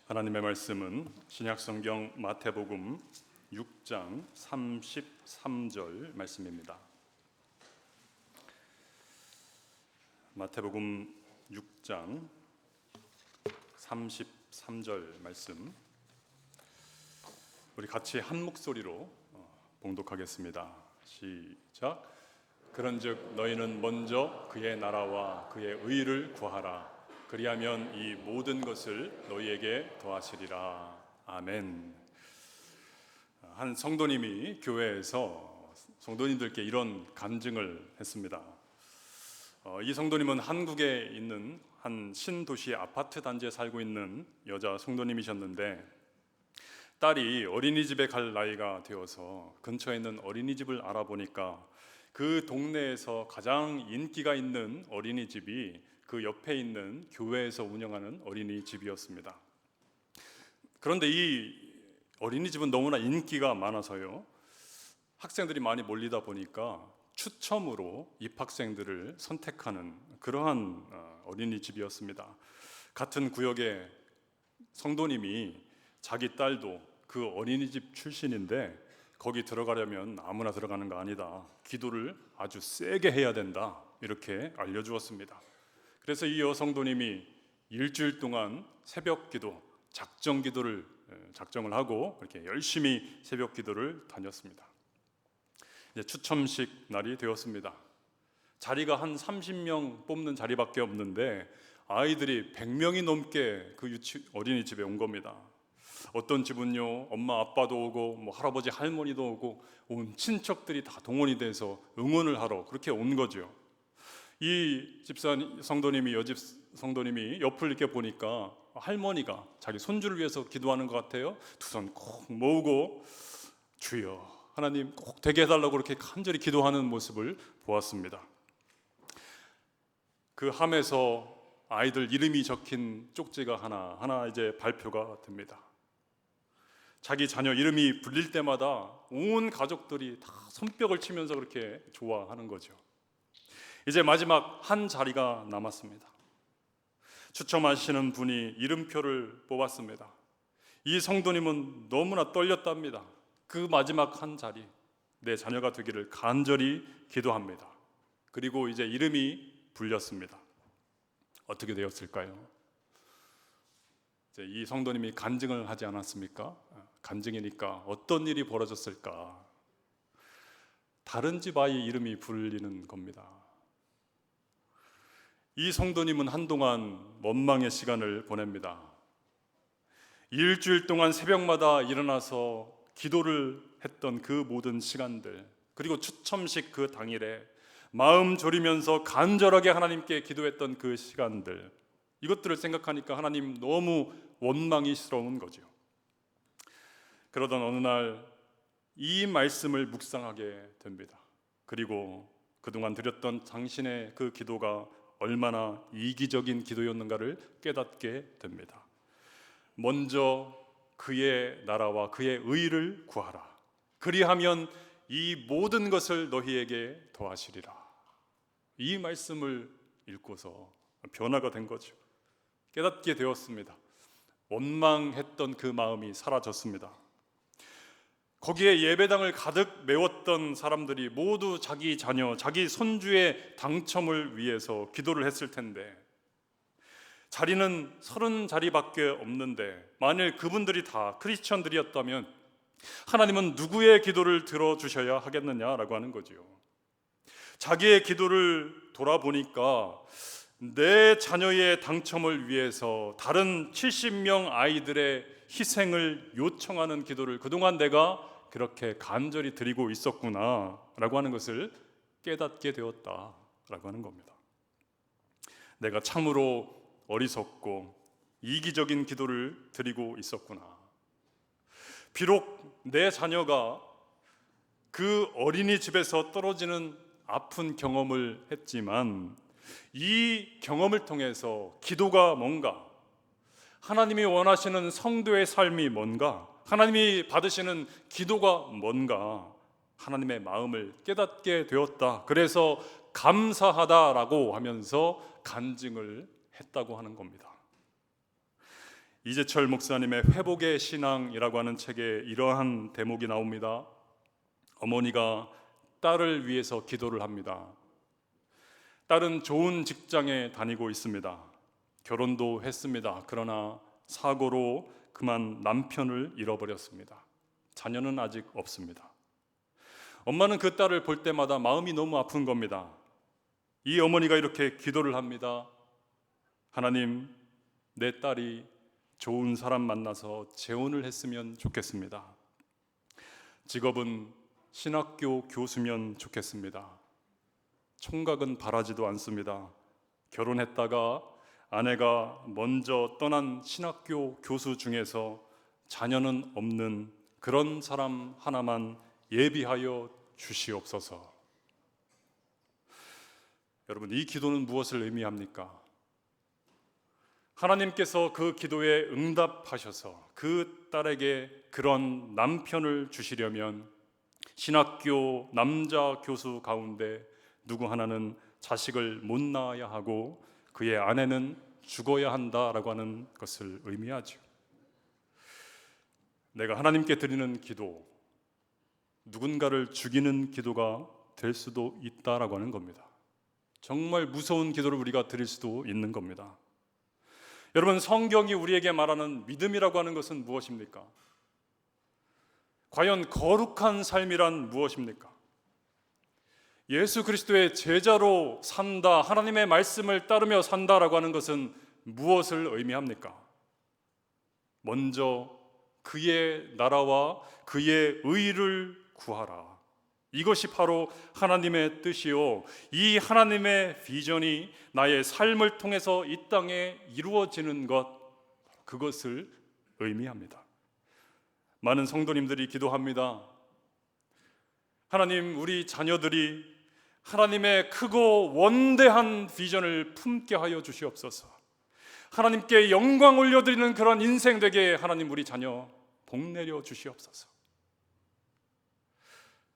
하나님의 말씀은 신약성경 마태복음 6장 33절 말씀입니다. 마태복음 6장 33절 말씀, 우리 같이 한 목소리로 봉독하겠습니다. 시작. 그런즉 너희는 먼저 그의 나라와 그의 의를 구하라. 그리하면 이 모든 것을 너희에게 더하시리라. 아멘. 한 성도님이 교회에서 성도님들께 이런 간증을 했습니다. 이 성도님은 한국에 있는 한 신도시 아파트 단지에 살고 있는 여자 성도님이셨는데, 딸이 어린이집에 갈 나이가 되어서 근처에 있는 어린이집을 알아보니까 그 동네에서 가장 인기가 있는 어린이집이 그 옆에 있는 교회에서 운영하는 어린이집이었습니다. 그런데 이 어린이집은 너무나 인기가 많아서요, 학생들이 많이 몰리다 보니까 추첨으로 입학생들을 선택하는 그러한 어린이집이었습니다. 같은 구역의 성도님이 자기 딸도 그 어린이집 출신인데 거기 들어가려면 아무나 들어가는 거 아니다, 기도를 아주 세게 해야 된다, 이렇게 알려주었습니다. 그래서 이 여성도님이 일주일 동안 새벽 기도, 작정 기도를 작정을 하고 이렇게 열심히 새벽 기도를 다녔습니다. 이제 추첨식 날이 되었습니다. 자리가 한 30명 뽑는 자리밖에 없는데 아이들이 100명이 넘게 그 어린이집에 온 겁니다. 어떤 집은요, 엄마 아빠도 오고 할아버지 할머니도 오고 온 친척들이 다 동원이 돼서 응원을 하러 그렇게 온 거죠. 이 집사님 성도님이, 여집 성도님이 옆을 이렇게 보니까 할머니가 자기 손주를 위해서 기도하는 것 같아요. 두 손 꼭 모으고 주여 하나님 꼭 되게 해달라고 그렇게 간절히 기도하는 모습을 보았습니다. 그 함에서 아이들 이름이 적힌 쪽지가 하나 이제 발표가 됩니다. 자기 자녀 이름이 불릴 때마다 온 가족들이 다 손뼉을 치면서 그렇게 좋아하는 거죠. 이제 마지막 한 자리가 남았습니다. 추첨하시는 분이 이름표를 뽑았습니다. 이 성도님은 너무나 떨렸답니다. 그 마지막 한 자리, 내 자녀가 되기를 간절히 기도합니다. 그리고 이제 이름이 불렸습니다. 어떻게 되었을까요? 이제 이 성도님이 간증을 하지 않았습니까? 간증이니까 어떤 일이 벌어졌을까? 다른 집 아이 이름이 불리는 겁니다. 이 성도님은 한동안 원망의 시간을 보냅니다. 일주일 동안 새벽마다 일어나서 기도를 했던 그 모든 시간들, 그리고 추첨식 그 당일에 마음 졸이면서 간절하게 하나님께 기도했던 그 시간들, 이것들을 생각하니까 하나님 너무 원망이스러운 거죠. 그러던 어느 날 이 말씀을 묵상하게 됩니다. 그리고 그동안 드렸던 당신의 그 기도가 얼마나 이기적인 기도였는가를 깨닫게 됩니다. 먼저 그의 나라와 그의 의를 구하라. 그리하면 이 모든 것을 너희에게 더하시리라. 이 말씀을 읽고서 변화가 된 거죠. 깨닫게 되었습니다. 원망했던 그 마음이 사라졌습니다. 거기에 예배당을 가득 메웠던 사람들이 모두 자기 자녀, 자기 손주의 당첨을 위해서 기도를 했을 텐데, 자리는 30자리밖에 없는데 만일 그분들이 다 크리스천들이었다면 하나님은 누구의 기도를 들어주셔야 하겠느냐라고 하는 거죠. 자기의 기도를 돌아보니까 내 자녀의 당첨을 위해서 다른 70명 아이들의 희생을 요청하는 기도를 그동안 내가 그렇게 간절히 드리고 있었구나 라고 하는 것을 깨닫게 되었다라고 하는 겁니다. 내가 참으로 어리석고 이기적인 기도를 드리고 있었구나. 비록 내 자녀가 그 어린이집에서 떨어지는 아픈 경험을 했지만 이 경험을 통해서 기도가 뭔가, 하나님이 원하시는 성도의 삶이 뭔가, 하나님이 받으시는 기도가 뭔가 하나님의 마음을 깨닫게 되었다. 그래서 감사하다라고 하면서 간증을 했다고 하는 겁니다. 이재철 목사님의 회복의 신앙이라고 하는 책에 이러한 대목이 나옵니다. 어머니가 딸을 위해서 기도를 합니다. 딸은 좋은 직장에 다니고 있습니다. 결혼도 했습니다. 그러나 사고로 그만 남편을 잃어버렸습니다. 자녀는 아직 없습니다. 엄마는 그 딸을 볼 때마다 마음이 너무 아픈 겁니다. 이 어머니가 이렇게 기도를 합니다. 하나님, 내 딸이 좋은 사람 만나서 재혼을 했으면 좋겠습니다. 직업은 신학교 교수면 좋겠습니다. 총각은 바라지도 않습니다. 결혼했다가 아내가 먼저 떠난 신학교 교수 중에서 자녀는 없는 그런 사람 하나만 예비하여 주시옵소서. 여러분, 이 기도는 무엇을 의미합니까? 하나님께서 그 기도에 응답하셔서 그 딸에게 그런 남편을 주시려면 신학교 남자 교수 가운데 누구 하나는 자식을 못 낳아야 하고 그의 아내는 죽어야 한다라고 하는 것을 의미하죠. 내가 하나님께 드리는 기도, 누군가를 죽이는 기도가 될 수도 있다라고 하는 겁니다. 정말 무서운 기도를 우리가 드릴 수도 있는 겁니다. 여러분, 성경이 우리에게 말하는 믿음이라고 하는 것은 무엇입니까? 과연 거룩한 삶이란 무엇입니까? 예수 그리스도의 제자로 산다, 하나님의 말씀을 따르며 산다라고 하는 것은 무엇을 의미합니까? 먼저 그의 나라와 그의 의를 구하라. 이것이 바로 하나님의 뜻이요, 이 하나님의 비전이 나의 삶을 통해서 이 땅에 이루어지는 것, 그것을 의미합니다. 많은 성도님들이 기도합니다. 하나님, 우리 자녀들이 하나님의 크고 원대한 비전을 품게 하여 주시옵소서. 하나님께 영광 올려드리는 그런 인생 되게 하나님 우리 자녀 복내려 주시옵소서.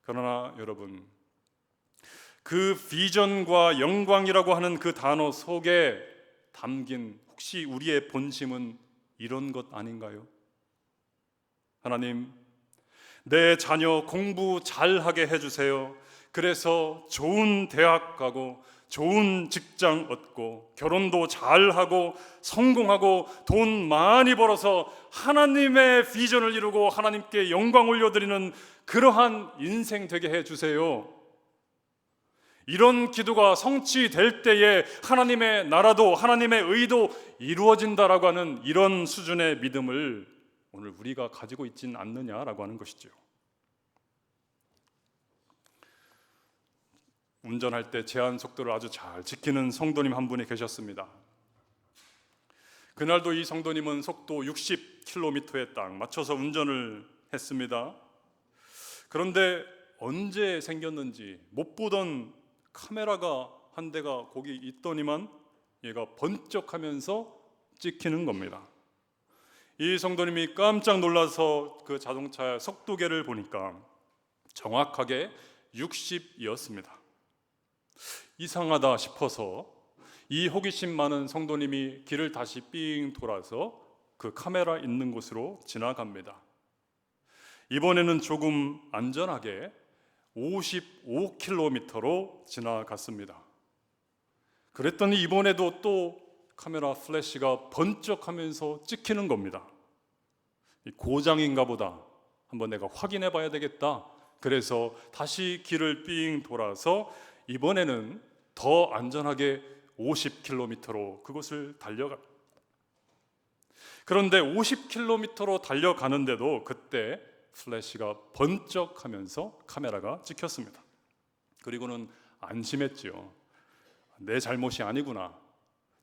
그러나 여러분, 그 비전과 영광이라고 하는 그 단어 속에 담긴 혹시 우리의 본심은 이런 것 아닌가요? 하나님, 내 자녀 공부 잘하게 해주세요. 그래서 좋은 대학 가고 좋은 직장 얻고 결혼도 잘하고 성공하고 돈 많이 벌어서 하나님의 비전을 이루고 하나님께 영광 올려드리는 그러한 인생 되게 해주세요. 이런 기도가 성취될 때에 하나님의 나라도 하나님의 의도 이루어진다라고 하는 이런 수준의 믿음을 오늘 우리가 가지고 있진 않느냐라고 하는 것이죠. 운전할 때 제한 속도를 아주 잘 지키는 성도님 한 분이 계셨습니다. 그날도 이 성도님은 속도 60km에 딱 맞춰서 운전을 했습니다. 그런데 언제 생겼는지 못 보던 카메라가 한 대가 거기 있더니만 얘가 번쩍하면서 찍히는 겁니다. 이 성도님이 깜짝 놀라서 그 자동차 속도계를 보니까 정확하게 60이었습니다. 이상하다 싶어서 이 호기심 많은 성도님이 길을 다시 삥 돌아서 그 카메라 있는 곳으로 지나갑니다. 이번에는 조금 안전하게 55km로 지나갔습니다. 그랬더니 이번에도 또 카메라 플래시가 번쩍하면서 찍히는 겁니다. 고장인가 보다, 한번 내가 확인해 봐야 되겠다. 그래서 다시 길을 삥 돌아서 이번에는 더 안전하게 50km로 그곳을 달려가. 그런데 50km로 달려가는데도 그때 플래시가 번쩍하면서 카메라가 찍혔습니다. 그리고는 안심했죠. 내 잘못이 아니구나.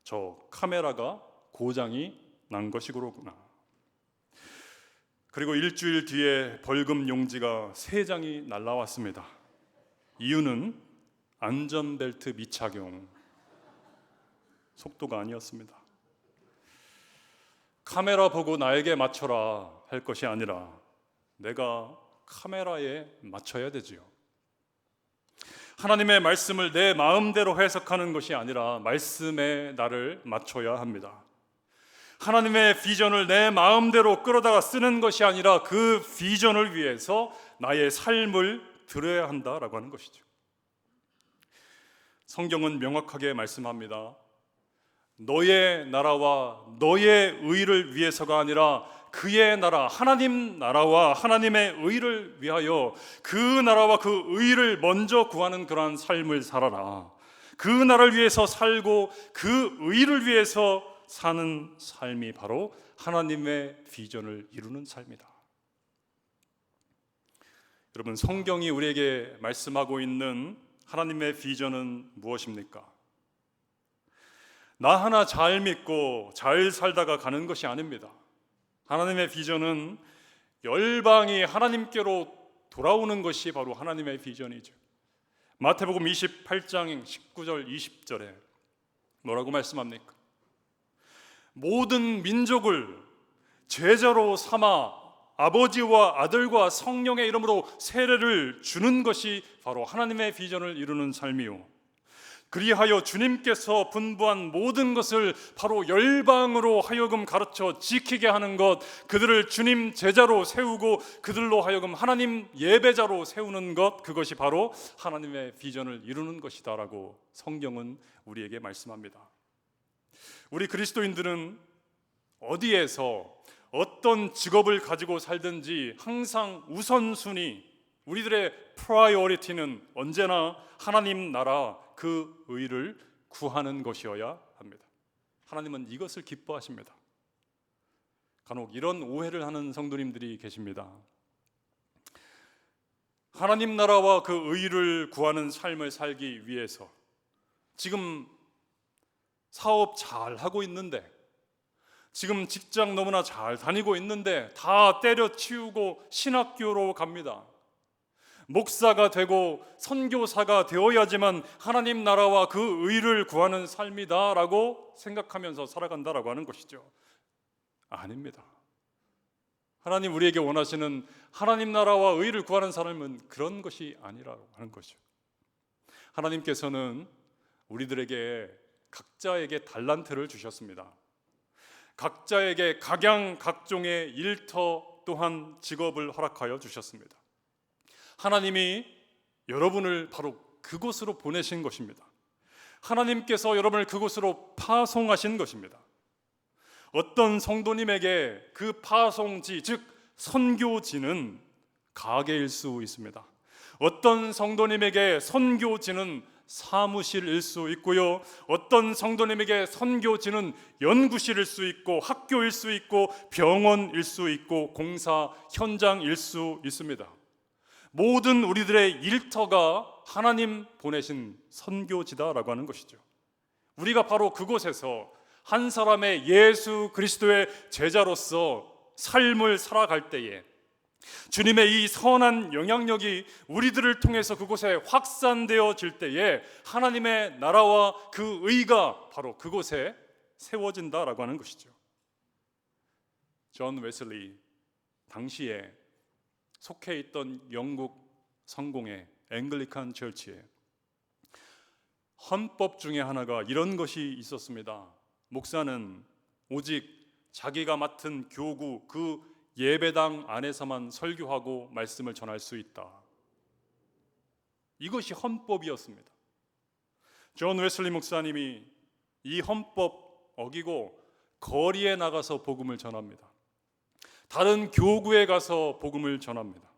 저 카메라가 고장이 난 것이구나. 그리고 일주일 뒤에 벌금 용지가 3장이 날라왔습니다. 이유는 안전벨트 미착용, 속도가 아니었습니다. 카메라 보고 나에게 맞춰라 할 것이 아니라 내가 카메라에 맞춰야 되지요. 하나님의 말씀을 내 마음대로 해석하는 것이 아니라 말씀에 나를 맞춰야 합니다. 하나님의 비전을 내 마음대로 끌어다가 쓰는 것이 아니라 그 비전을 위해서 나의 삶을 드려야 한다라고 하는 것이죠. 성경은 명확하게 말씀합니다. 너의 나라와 너의 의를 위해서가 아니라 그의 나라, 하나님 나라와 하나님의 의를 위하여 그 나라와 그 의를 먼저 구하는 그러한 삶을 살아라. 그 나라를 위해서 살고 그 의를 위해서 사는 삶이 바로 하나님의 비전을 이루는 삶이다. 여러분, 성경이 우리에게 말씀하고 있는 하나님의 비전은 무엇입니까? 나 하나 잘 믿고 잘 살다가 가는 것이 아닙니다. 하나님의 비전은 열방이 하나님께로 돌아오는 것이 바로 하나님의 비전이죠. 마태복음 28장 19절 20절에 뭐라고 말씀합니까? 모든 민족을 제자로 삼아 아버지와 아들과 성령의 이름으로 세례를 주는 것이 바로 하나님의 비전을 이루는 삶이요, 그리하여 주님께서 분부한 모든 것을 바로 열방으로 하여금 가르쳐 지키게 하는 것, 그들을 주님 제자로 세우고 그들로 하여금 하나님 예배자로 세우는 것, 그것이 바로 하나님의 비전을 이루는 것이다라고 성경은 우리에게 말씀합니다. 우리 그리스도인들은 어디에서 어떤 직업을 가지고 살든지 항상 우선순위, 우리들의 프라이어리티는 언제나 하나님 나라 그 의를 구하는 것이어야 합니다. 하나님은 이것을 기뻐하십니다. 간혹 이런 오해를 하는 성도님들이 계십니다. 하나님 나라와 그 의를 구하는 삶을 살기 위해서 지금 사업 잘 하고 있는데, 지금 직장 너무나 잘 다니고 있는데 다 때려치우고 신학교로 갑니다. 목사가 되고 선교사가 되어야지만 하나님 나라와 그 의를 구하는 삶이다라고 생각하면서 살아간다라고 하는 것이죠. 아닙니다. 하나님 우리에게 원하시는 하나님 나라와 의를 구하는 삶은 그런 것이 아니라고 하는 것이죠. 하나님께서는 우리들에게 각자에게 달란트를 주셨습니다. 각자에게 각양각종의 일터 또한 직업을 허락하여 주셨습니다. 하나님이 여러분을 바로 그곳으로 보내신 것입니다. 하나님께서 여러분을 그곳으로 파송하신 것입니다. 어떤 성도님에게 그 파송지, 즉 선교지는 가게일 수 있습니다. 어떤 성도님에게 선교지는 사무실일 수 있고요, 어떤 성도님에게 선교지는 연구실일 수 있고 학교일 수 있고 병원일 수 있고 공사 현장일 수 있습니다. 모든 우리들의 일터가 하나님 보내신 선교지다라고 하는 것이죠. 우리가 바로 그곳에서 한 사람의 예수 그리스도의 제자로서 삶을 살아갈 때에 주님의 이 선한 영향력이 우리들을 통해서 그곳에 확산되어질 때에 하나님의 나라와 그 의가 바로 그곳에 세워진다라고 하는 것이죠. 존 웨슬리 당시에 속해 있던 영국 성공의 앵글리칸 처치에 헌법 중에 하나가 이런 것이 있었습니다. 목사는 오직 자기가 맡은 교구 그 예배당 안에서만 설교하고 말씀을 전할 수 있다. 이것이 헌법이었습니다. 존 웨슬리 목사님이 이 헌법 어기고 거리에 나가서 복음을 전합니다. 다른 교구에 가서 복음을 전합니다.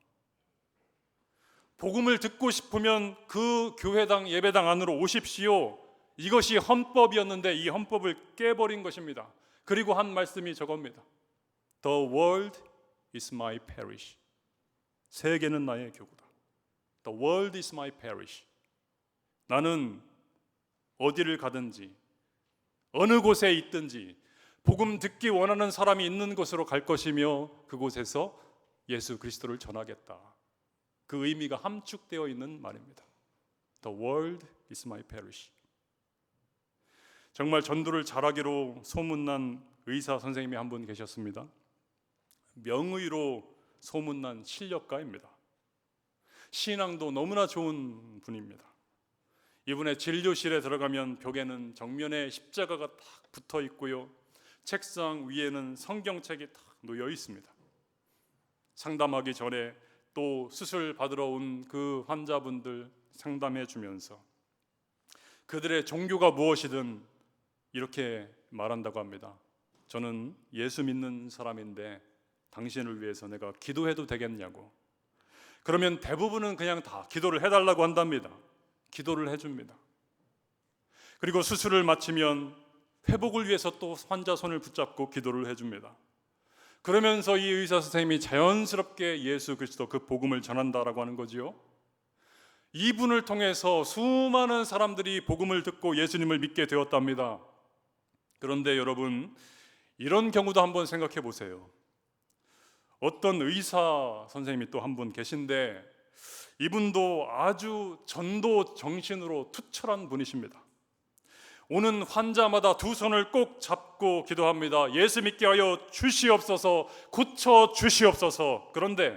복음을 듣고 싶으면 그 교회당 예배당 안으로 오십시오. 이것이 헌법이었는데 이 헌법을 깨버린 것입니다. 그리고 한 말씀이 저겁니다. The world is my parish. 세계는 나의 교구다. The world is my parish. 나는 어디를 가든지 어느 곳에 있든지 복음 듣기 원하는 사람이 있는 곳으로 갈 것이며 그곳에서 예수 그리스도를 전하겠다. 그 의미가 함축되어 있는 말입니다. The world is my parish. 정말 전도를 잘하기로 소문난 의사 선생님이 한 분 계셨습니다. 명의로 소문난 실력가입니다. 신앙도 너무나 좋은 분입니다. 이분의 진료실에 들어가면 벽에는 정면에 십자가가 딱 붙어 있고요, 책상 위에는 성경책이 딱 놓여 있습니다. 상담하기 전에 또 수술 받으러 온 그 환자분들 상담해 주면서 그들의 종교가 무엇이든 이렇게 말한다고 합니다. 저는 예수 믿는 사람인데 당신을 위해서 내가 기도해도 되겠냐고. 그러면 대부분은 그냥 다 기도를 해달라고 한답니다. 기도를 해줍니다. 그리고 수술을 마치면 회복을 위해서 또 환자 손을 붙잡고 기도를 해줍니다. 그러면서 이 의사 선생님이 자연스럽게 예수 그리스도 그 복음을 전한다라고 하는 거지요. 이분을 통해서 수많은 사람들이 복음을 듣고 예수님을 믿게 되었답니다. 그런데 여러분, 이런 경우도 한번 생각해 보세요. 어떤 의사 선생님이 또 한 분 계신데 이분도 아주 전도 정신으로 투철한 분이십니다. 오는 환자마다 두 손을 꼭 잡고 기도합니다. 예수 믿게 하여 주시옵소서, 고쳐 주시옵소서. 그런데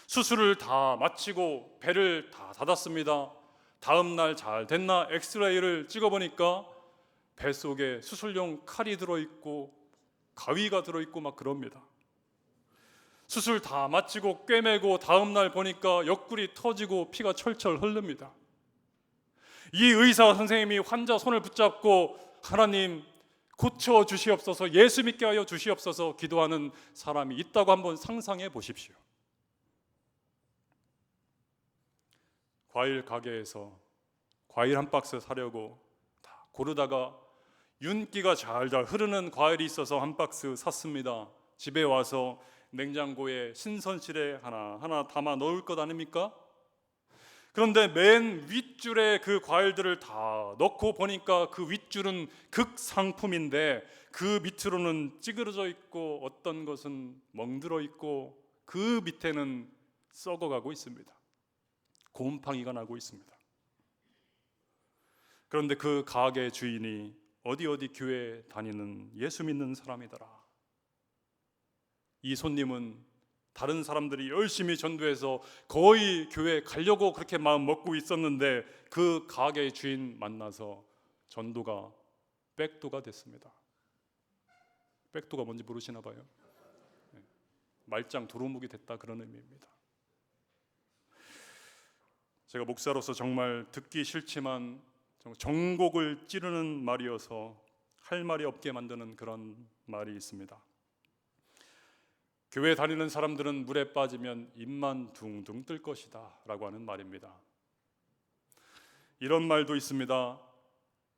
수술을 다 마치고 배를 다 닫았습니다. 다음 날 잘 됐나 엑스레이를 찍어보니까 뱃속에 수술용 칼이 들어있고 가위가 들어있고 막 그럽니다. 수술 다 마치고 꿰매고 다음 날 보니까 옆구리 터지고 피가 철철 흐릅니다. 이 의사 선생님이 환자 손을 붙잡고 하나님 고쳐 주시옵소서, 예수 믿게 하여 주시옵소서 기도하는 사람이 있다고 한번 상상해 보십시오. 과일 가게에서 과일 한 박스 사려고 다 고르다가 윤기가 잘잘 흐르는 과일이 있어서 한 박스 샀습니다. 집에 와서 냉장고에 신선실에 하나 담아 넣을 것 아닙니까? 그런데 맨 윗줄에 그 과일들을 다 넣고 보니까 그 윗줄은 극상품인데 그 밑으로는 찌그러져 있고 어떤 것은 멍들어 있고 그 밑에는 썩어가고 있습니다. 곰팡이가 나고 있습니다. 그런데 그 가게 주인이 어디 교회 다니는 예수 믿는 사람이더라. 이 손님은 다른 사람들이 열심히 전도해서 거의 교회 가려고 그렇게 마음 먹고 있었는데 그 가게 주인 만나서 전도가 백도가 됐습니다. 백도가 뭔지 모르시나 봐요. 말짱 도루묵이 됐다 그런 의미입니다. 제가 목사로서 정말 듣기 싫지만 정곡을 찌르는 말이어서 할 말이 없게 만드는 그런 말이 있습니다. 교회 다니는 사람들은 물에 빠지면 입만 둥둥 뜰 것이다 라고 하는 말입니다. 이런 말도 있습니다.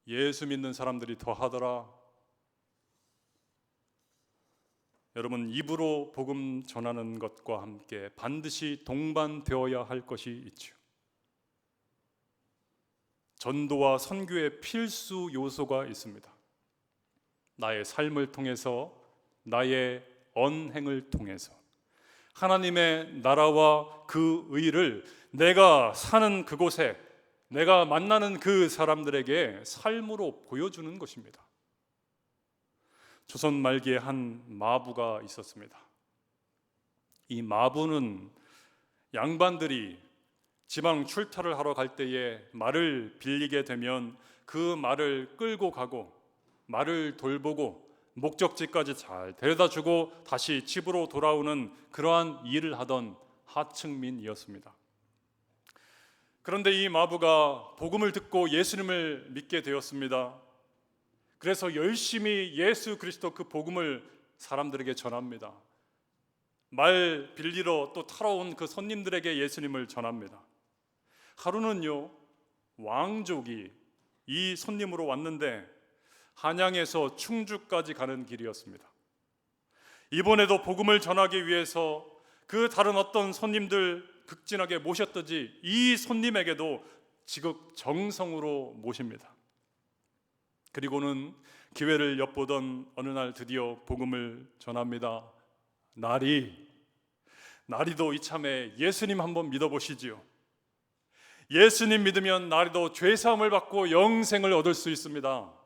예수 믿는 사람들이 더 하더라. 여러분, 입으로 복음 전하는 것과 함께 반드시 동반되어야 할 것이 있죠. 전도와 선교의 필수 요소가 있습니다. 나의 삶을 통해서, 나의 언행을 통해서 하나님의 나라와 그 의를 내가 사는 그곳에, 내가 만나는 그 사람들에게 삶으로 보여주는 것입니다. 조선 말기에 한 마부가 있었습니다. 이 마부는 양반들이 지방 출타를 하러 갈 때에 말을 빌리게 되면 그 말을 끌고 가고 말을 돌보고 목적지까지 잘 데려다주고 다시 집으로 돌아오는 그러한 일을 하던 하층민이었습니다. 그런데 이 마부가 복음을 듣고 예수님을 믿게 되었습니다. 그래서 열심히 예수 그리스도 그 복음을 사람들에게 전합니다. 말 빌리러 또 타러 온 그 손님들에게 예수님을 전합니다. 하루는요, 왕족이 이 손님으로 왔는데 한양에서 충주까지 가는 길이었습니다. 이번에도 복음을 전하기 위해서 그 다른 어떤 손님들 극진하게 모셨듯이 이 손님에게도 지극 정성으로 모십니다. 그리고는 기회를 엿보던 어느 날 드디어 복음을 전합니다. 나리도 이참에 예수님 한번 믿어보시지요. 예수님 믿으면 나리도 죄사함을 받고 영생을 얻을 수 있습니다.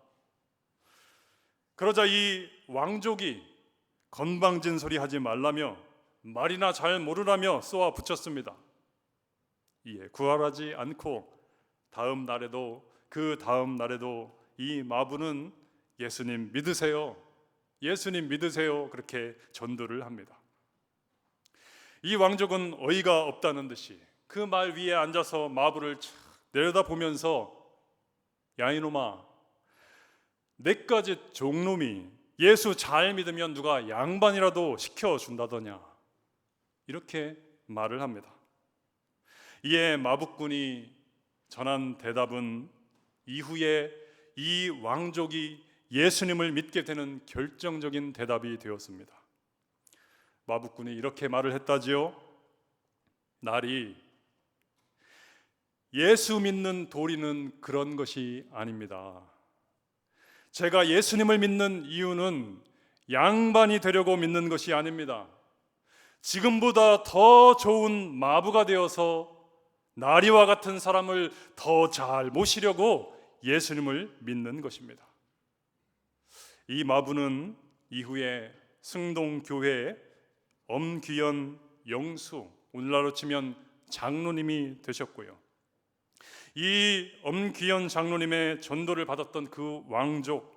그러자 이 왕족이 건방진 소리 하지 말라며 말이나 잘 모르라며 쏘아 붙였습니다. 이에 구할하지 않고 다음 날에도 이 마부는 예수님 믿으세요. 예수님 믿으세요. 그렇게 전도를 합니다. 이 왕족은 어이가 없다는 듯이 그 말 위에 앉아서 마부를 내려다보면서 야 이놈아, 내까지 종놈이 예수 잘 믿으면 누가 양반이라도 시켜준다더냐, 이렇게 말을 합니다. 이에 마부꾼이 전한 대답은 이후에 이 왕족이 예수님을 믿게 되는 결정적인 대답이 되었습니다. 마부꾼이 이렇게 말을 했다지요. 날이 예수 믿는 도리는 그런 것이 아닙니다. 제가 예수님을 믿는 이유는 양반이 되려고 믿는 것이 아닙니다. 지금보다 더 좋은 마부가 되어서 나리와 같은 사람을 더 잘 모시려고 예수님을 믿는 것입니다. 이 마부는 이후에 승동교회의 엄귀연 영수, 오늘날로 치면 장로님이 되셨고요. 이 엄귀연 장로님의 전도를 받았던 그 왕족,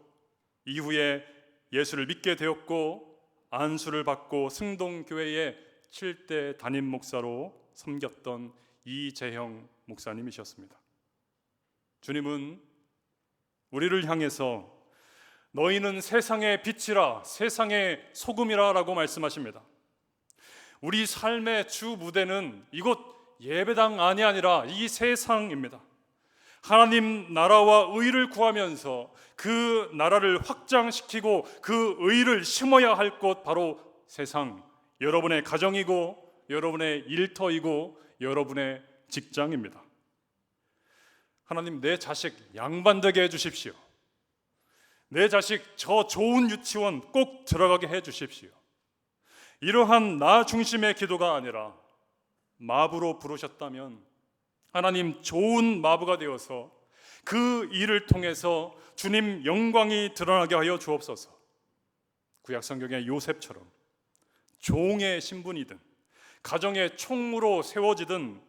이후에 예수를 믿게 되었고 안수를 받고 승동교회의 7대 담임 목사로 섬겼던 이재형 목사님이셨습니다. 주님은 우리를 향해서 너희는 세상의 빛이라, 세상의 소금이라 라고 말씀하십니다. 우리 삶의 주 무대는 이곳 예배당 안이 아니라 이 세상입니다. 하나님 나라와 의를 구하면서 그 나라를 확장시키고 그 의를 심어야 할 곳, 바로 세상, 여러분의 가정이고 여러분의 일터이고 여러분의 직장입니다. 하나님, 내 자식 양반되게 해주십시오. 내 자식 저 좋은 유치원 꼭 들어가게 해주십시오. 이러한 나 중심의 기도가 아니라 마부로 부르셨다면 하나님, 좋은 마부가 되어서 그 일을 통해서 주님 영광이 드러나게 하여 주옵소서. 구약 성경의 요셉처럼 종의 신분이든 가정의 총무로 세워지든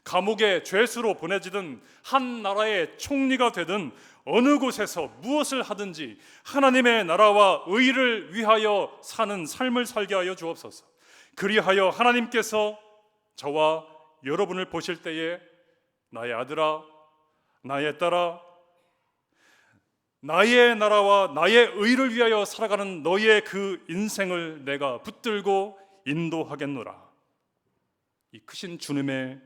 감옥의 죄수로 보내지든 한 나라의 총리가 되든 어느 곳에서 무엇을 하든지 하나님의 나라와 의를 위하여 사는 삶을 살게 하여 주옵소서. 그리하여 하나님께서 저와 여러분을 보실 때에 나의 아들아, 나의 딸아, 나의 나라와 나의 의를 위하여 살아가는 너의 그 인생을 내가 붙들고 인도하겠노라. 이 크신 주님의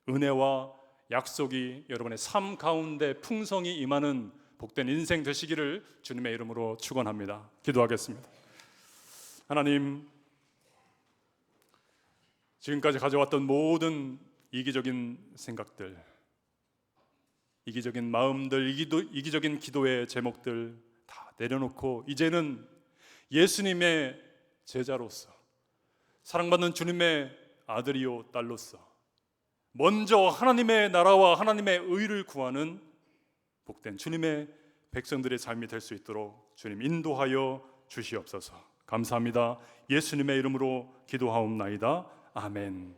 은혜와 약속이 여러분의 삶 가운데 풍성히 임하는 복된 인생 되시기를 주님의 이름으로 축원합니다. 기도하겠습니다. 하나님, 지금까지 가져왔던 모든 이기적인 생각들, 이기적인 마음들, 이기적인 기도의 제목들 다 내려놓고 이제는 예수님의 제자로서, 사랑받는 주님의 아들이요 딸로서 먼저 하나님의 나라와 하나님의 의를 구하는 복된 주님의 백성들의 삶이 될 수 있도록 주님 인도하여 주시옵소서. 감사합니다. 예수님의 이름으로 기도하옵나이다. 아멘.